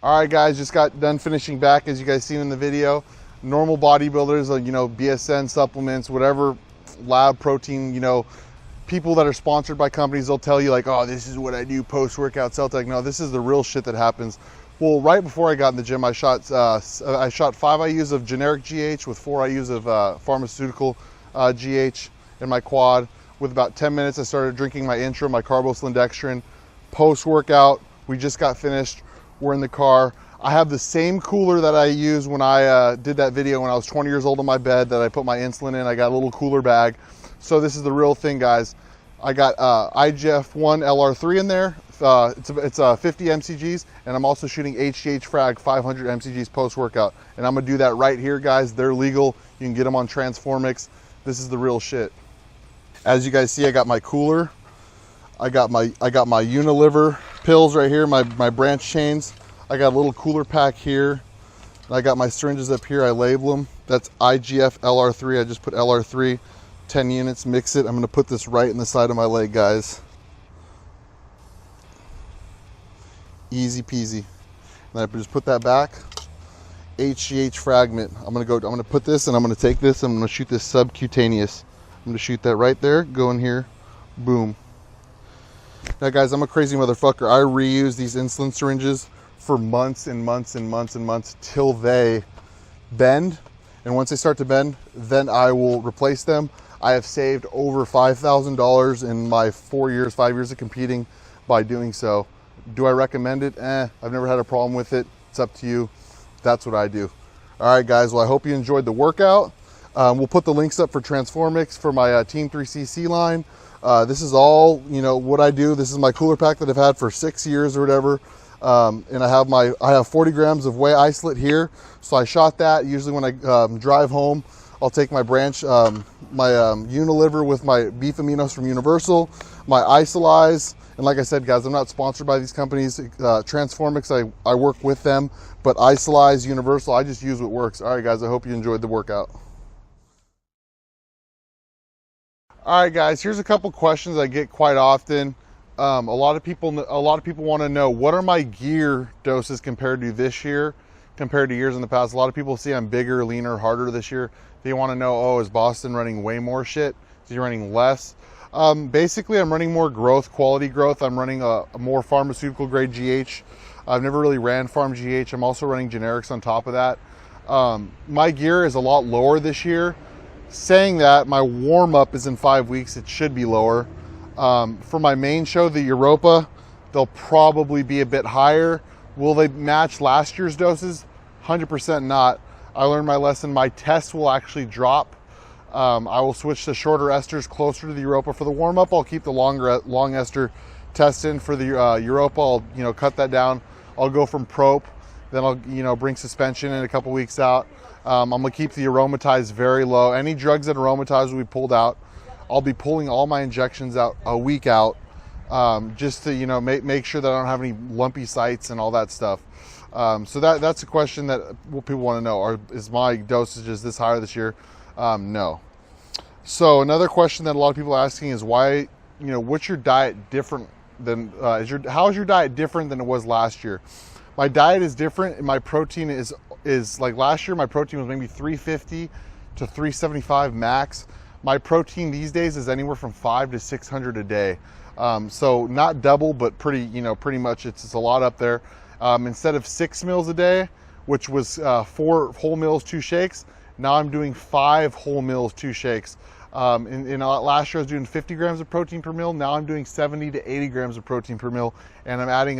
All right, guys, just got done finishing back, as you guys seen in the video. Normal bodybuilders, BSN supplements, whatever lab protein, people that are sponsored by companies, they'll tell you like, oh, this is what I do post-workout cell tech. No, this is the real shit that happens. Well, right before I got in the gym, I shot 5 IUs of generic GH with 4 IUs of pharmaceutical GH in my quad. With about 10 minutes, I started drinking my intro, my carboslindextrin. Post-workout, we just got finished. We're in the car. I have the same cooler that I used when I did that video when I was 20 years old on my bed that I put my insulin in. I got a little cooler bag. So this is the real thing, guys. I got IGF-1 LR3 in there. It's 50 mcgs, and I'm also shooting HGH Frag 500 mcgs post-workout. And I'm gonna do that right here, guys. They're legal. You can get them on Transformix. This is the real shit. As you guys see, I got my cooler. I got my Unilever pills right here, my branch chains. I got a little cooler pack here. I got my syringes up here. I label them. That's IGF LR3. I just put LR3, 10 units, mix it. I'm gonna put this right in the side of my leg, guys. Easy peasy. Then I just put that back. HGH fragment. I'm gonna put this, and I'm gonna take this, and I'm gonna shoot this subcutaneous. I'm gonna shoot that right there, go in here, boom. Now guys, I'm a crazy motherfucker. I reuse these insulin syringes for months and months and months and months till they bend. And once they start to bend, then I will replace them. I have saved over $5,000 in my 5 years of competing by doing so. Do I recommend it? I've never had a problem with it. It's up to you. That's what I do. All right, guys. Well, I hope you enjoyed the workout. We'll put the links up for Transformix for my Team 3cc line. This is all, what I do. This is my cooler pack that I've had for 6 years or whatever. And I have 40 grams of whey isolate here. So I shot that. Usually when I drive home, I'll take my branch, my Unilever with my beef aminos from Universal, my Isolyze. And like I said, guys, I'm not sponsored by these companies. Transformix, I work with them, but Isolyze, Universal, I just use what works. All right, guys, I hope you enjoyed the workout. All right, guys, here's a couple questions I get quite often. A lot of people want to know, what are my gear doses compared to this year, compared to years in the past. A lot of people see I'm bigger, leaner, harder this year. They want to know, oh, is Bostin running way more shit? Is he running less? Basically, I'm running more quality growth. I'm running a more pharmaceutical grade GH. I've never really ran farm GH. I'm also running generics on top of that. My gear is a lot lower this year. Saying that, my warm-up is in 5 weeks. It should be lower. For my main show, the Europa, they'll probably be a bit higher. Will they match last year's doses? 100% not. I learned my lesson. My tests will actually drop. I will switch to shorter esters closer to the Europa. For the warm-up, I'll keep the long ester test in. For the Europa, I'll cut that down. I'll go from Prop, then I'll bring suspension in a couple weeks out. I'm gonna keep the aromatize very low. Any drugs that aromatize will be pulled out. I'll be pulling all my injections out a week out, just to make sure that I don't have any lumpy sites and all that stuff. So that's a question that people want to know. Is my dosages this higher this year? No. So another question that a lot of people are asking is why, what's your diet different than, how is your diet different than it was last year? My diet is different, and my protein is like last year, my protein was maybe 350 to 375 max. My protein these days is anywhere from 500 to 600 a day. So not double, but pretty much it's a lot up there. Instead of 6 meals a day, which was 4 whole meals, 2 shakes, now I'm doing 5 whole meals, 2 shakes. Last year I was doing 50 grams of protein per meal. Now I'm doing 70 to 80 grams of protein per meal, and I'm adding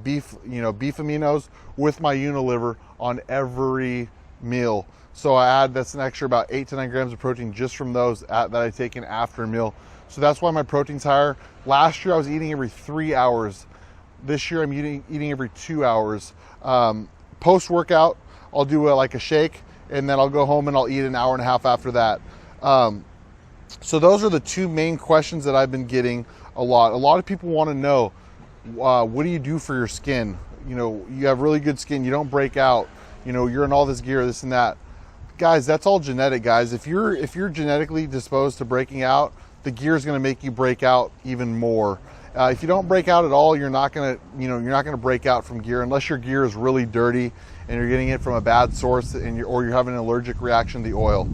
beef aminos with my Unilever on every meal. So that's an extra about 8 to 9 grams of protein just from those that I take in after a meal. So that's why my protein's higher. Last year I was eating every 3 hours. This year I'm eating every 2 hours. Post-workout, I'll do like a shake, and then I'll go home and I'll eat an hour and a half after that. So those are the 2 main questions that I've been getting a lot. A lot of people want to know, what do you do for your skin? You have really good skin. You don't break out. You're in all this gear, this and that. Guys, that's all genetic, guys. If you're genetically disposed to breaking out, the gear is going to make you break out even more. If you don't break out at all, you're not going to break out from gear unless your gear is really dirty and you're getting it from a bad source, or you're having an allergic reaction to the oil.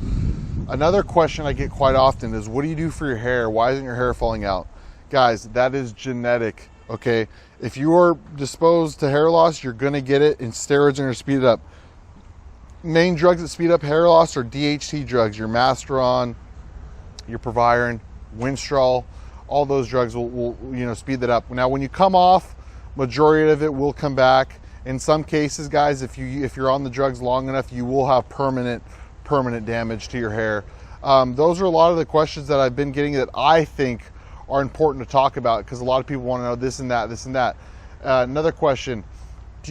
Another question I get quite often is, what do you do for your hair? Why isn't your hair falling out? Guys, that is genetic, okay? If you are disposed to hair loss, you're gonna get it, and steroids are gonna speed it up. Main drugs that speed up hair loss are DHT drugs, your Masteron, your Proviron, Winstrol. All those drugs will speed that up. Now, when you come off, majority of it will come back. In some cases, guys, if you're on the drugs long enough, you will have permanent damage to your hair. Those are a lot of the questions that I've been getting that I think are important to talk about, because a lot of people want to know this and that, this and that. Another question,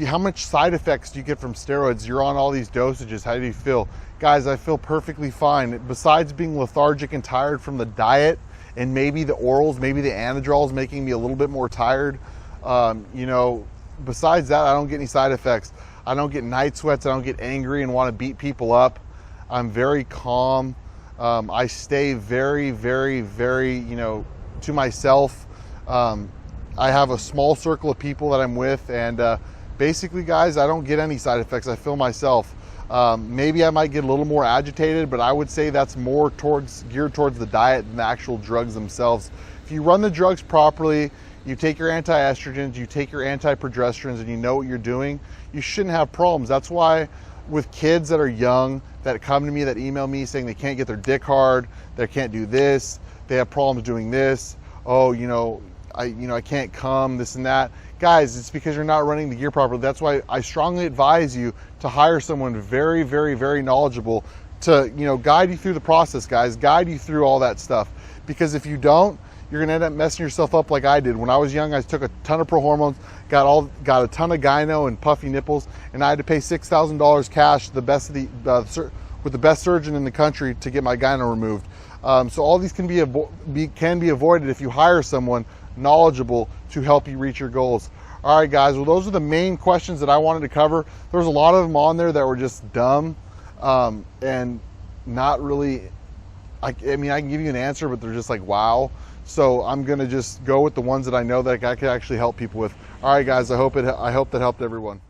how much side effects do you get from steroids? You're on all these dosages, how do you feel? Guys, I feel perfectly fine. Besides being lethargic and tired from the diet, and maybe the orals, maybe the anadrols making me a little bit more tired, you know, besides that, I don't get any side effects. I don't get night sweats, I don't get angry and want to beat people up. I'm very calm. I stay very, very, very, you know, to myself. I have a small circle of people that I'm with, and basically, guys, I don't get any side effects. I feel myself. Maybe I might get a little more agitated, but I would say that's more geared towards the diet than the actual drugs themselves. If you run the drugs properly, you take your anti-estrogens, you take your anti-progesterones, and you know what you're doing, you shouldn't have problems. That's why with kids that are young, that come to me, that email me saying they can't get their dick hard, they can't do this, they have problems doing this, oh, I can't come, this and that. Guys, it's because you're not running the gear properly. That's why I strongly advise you to hire someone very, very, very knowledgeable to, guide you through the process, guys, guide you through all that stuff. Because if you don't, you're gonna end up messing yourself up like I did. When I was young, I took a ton of prohormones, got a ton of gyno and puffy nipples, and I had to pay $6,000 cash, with the best surgeon in the country, to get my gyno removed. So all these can be avoided if you hire someone knowledgeable to help you reach your goals. All right, guys, well, those are the main questions that I wanted to cover. There's a lot of them on there that were just dumb and not really, I mean, I can give you an answer, but they're just like, wow. So I'm gonna just go with the ones that I know that I could actually help people with. All right, guys, I hope that helped everyone.